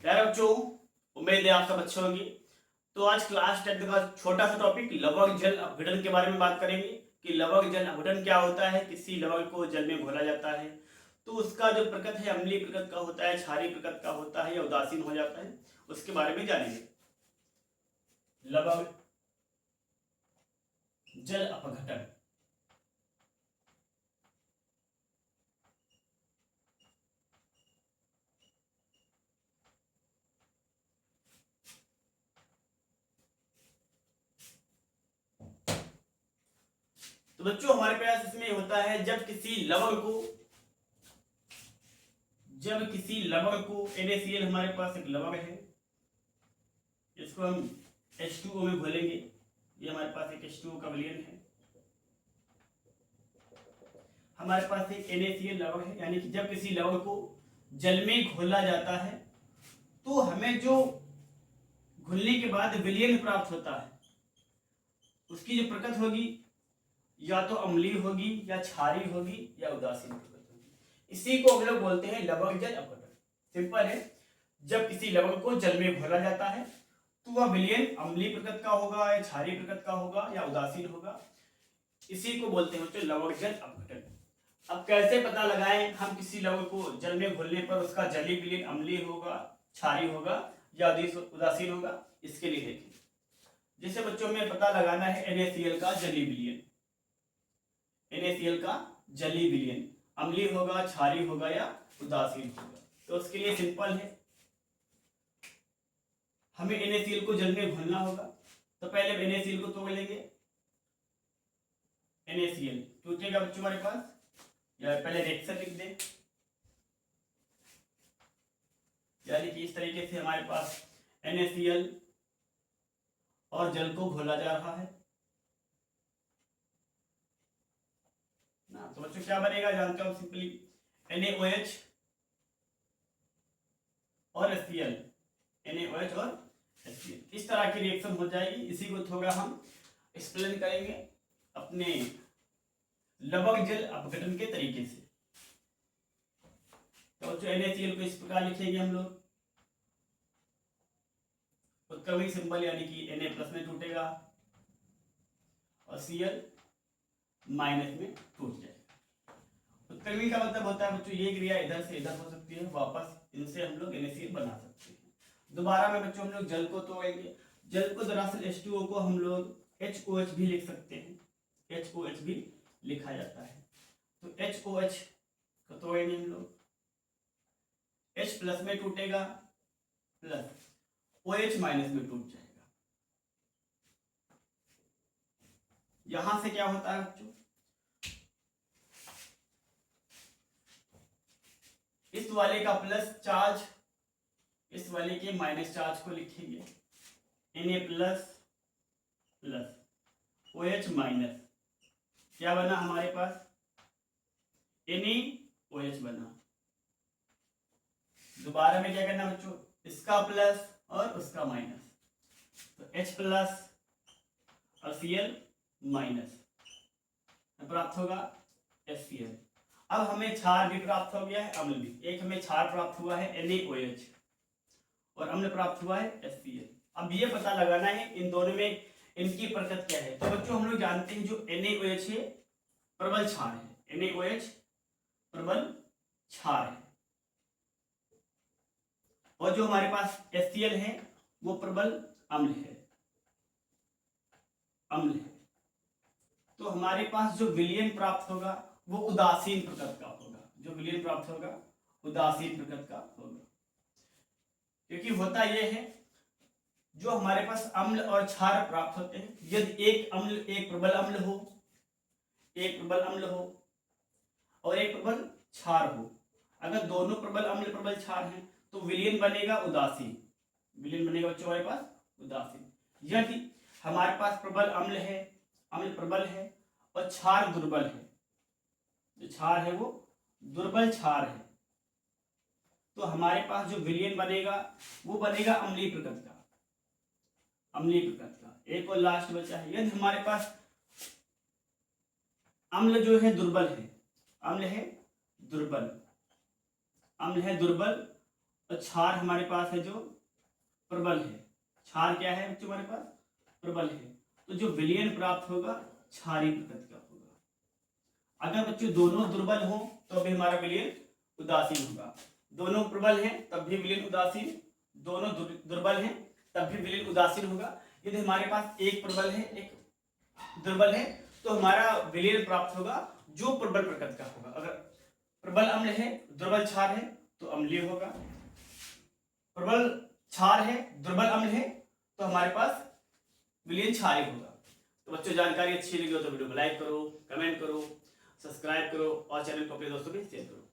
प्यारे बच्चों, उम्मीद है आप सब अच्छे होंगे। तो आज क्लास 10 का छोटा सा टॉपिक लवण जल अपघटन के बारे में बात करेंगे कि लवण जल अपघटन क्या होता है। किसी लवण को जल में घोला जाता है तो उसका जो प्रकृत है अम्लीय प्रकृत का होता है, क्षारीय प्रकृत का होता है या उदासीन हो जाता है, उसके बारे में जानेंगे। लवण जल अपघटन। तो बच्चों, हमारे पास इसमें होता है जब किसी लवण को NaCl, हमारे पास एक लवण है, इसको हम H2O में घोलेंगे। ये हमारे पास एक H2O का विलयन है। हमारे पास एक NaCl लवण है, यानी कि जब किसी लवण को जल में घोला जाता है तो हमें जो घुलने के बाद विलयन प्राप्त होता है, उसकी जो प्रकृति होगी या तो अम्लीय होगी या क्षारीय होगी या उदासीन प्रकृति होगी। इसी को हम लोग बोलते हैं लवण जल अपघटन। सिंपल है, जब किसी लवण को जल में घोला जाता है तो वह विलयन अम्लीय प्रकृति का होगा या क्षारीय प्रकृति का होगा या उदासीन होगा। इसी को बोलते हैं बच्चों लवण जल अपघटन। अब कैसे पता लगाएं हम किसी लवण को जल में घोलने पर उसका जलीय विलयन अम्लीय होगा, क्षारीय होगा या उदासीन होगा? इसके लिए देखिए, जैसे बच्चों में पता लगाना है NaCl का जलीय विलयन। NaCl का जलीय विलयन अम्लीय होगा, क्षारीय होगा या उदासीन होगा। तो उसके लिए सिंपल है, हमें NaCl को जल में घोलना होगा। तो पहले NaCl को तोड़ लेंगे। NaCl टूटेगा बच्चों हमारे पास, या पहले रिएक्शन लिख दें, यानी कि इस तरीके से हमारे पास NaCl और जल को घोला जा रहा है ना। तो बच्चों क्या बनेगा जानते हो सिंपली, NaOH और HCl, NaOH और HCl, इस तरह की रिएक्शन हो जाएगी। इसी को थोड़ा हम एक्सप्लेन करेंगे अपने लवण जल अपघटन के तरीके से। तो जो NaCl को इस प्रकार लिखेंगे हम लोग, उत्क्रमणी सिंबल, यानी कि Na प्लस में टूटेगा और Cl माइनस में टूट जाएगा। उत्क्रमणी का मतलब होता है बच्चों ये क्रिया इधर से इधर हो सकती है, वापस इनसे हम लोग NaCl बना सकते हैं। दोबारा में बच्चों हम लोग जल को तोड़ेंगे। जल को दरअसल H2O को हम लोग HOH भी लिख सकते हैं, HOH भी लिखा जाता है। तो HOH को तोड़ेंगे हम लोग, H प्लस में टूटेगा प्लस OH माइनस में टूट जाएगा। यहां से क्या होता है बच्चों, इस वाले का प्लस चार्ज इस वाले के माइनस चार्ज को लिखेंगे, Na plus plus OH minus, क्या बना हमारे पास NaOH बना। दोबारा में क्या करना बच्चों, इसका प्लस और उसका माइनस, तो H प्लस और Cl माइनस प्राप्त होगा HCl। अब हमें क्षार भी प्राप्त हो गया है, अम्ल भी। एक हमें क्षार प्राप्त हुआ है NaOH और अम्ल प्राप्त हुआ है HCl। अब ये पता लगाना है इन दोनों में इनकी प्रकृति क्या है। तो बच्चों हम लोग जानते हैं जो NaOH है प्रबल क्षार है, NaOH प्रबल क्षार है, और जो हमारे पास HCl है वो प्रबल अम्ल है। तो हमारे पास जो विलयन प्राप्त होगा वो उदासीन प्रकृति का होगा, जो विलयन प्राप्त होगा उदासीन प्रकृति का होगा। क्योंकि होता यह है, जो हमारे पास अम्ल और क्षार प्राप्त होते हैं, यदि एक प्रबल अम्ल हो, और एक प्रबल क्षार हो, अगर दोनों प्रबल अम्ल प्रबल क्षार हैं तो विलयन बनेगा उदासीन। विलयन बनेगा बच्चों हमारे पास उदासीन। यदि हमारे पास प्रबल अम्ल प्रबल है और क्षार दुर्बल है, जो क्षार है वो दुर्बल क्षार है, तो हमारे पास जो विलयन बनेगा वो बनेगा अम्लीय प्रकृति का। एक और लास्ट बचा है, यदि हमारे पास अम्ल जो है दुर्बल है, और क्षार हमारे पास है जो प्रबल है। क्षार क्या है बच्चों हमारे पास? प्रबल है। तो जो विलयन प्राप्त होगा क्षारीय प्रकृति का होगा। अगर बच्चों दोनों दुर्बल हो तो भी हमारा विलयन उदासीन होगा। दोनों प्रबल हैं तब भी विलयन उदासीन, दोनों दुर्बल हैं तब भी विलयन उदासीन होगा। यदि हमारे पास एक प्रबल है एक दुर्बल है तो हमारा विलयन प्राप्त होगा जो प्रबल प्रकृति का होगा। अगर प्रबल अम्ल है दुर्बल क्षार है तो अम्लीय होगा, प्रबल क्षार है दुर्बल अम्ल है तो हमारे पास विलयन क्षारीय होगा। तो बच्चों जानकारी अच्छी लगी हो तो वीडियो को लाइक करो, कमेंट करो, सब्सक्राइब करो और चैनल को अपने दोस्तों के शेयर करो।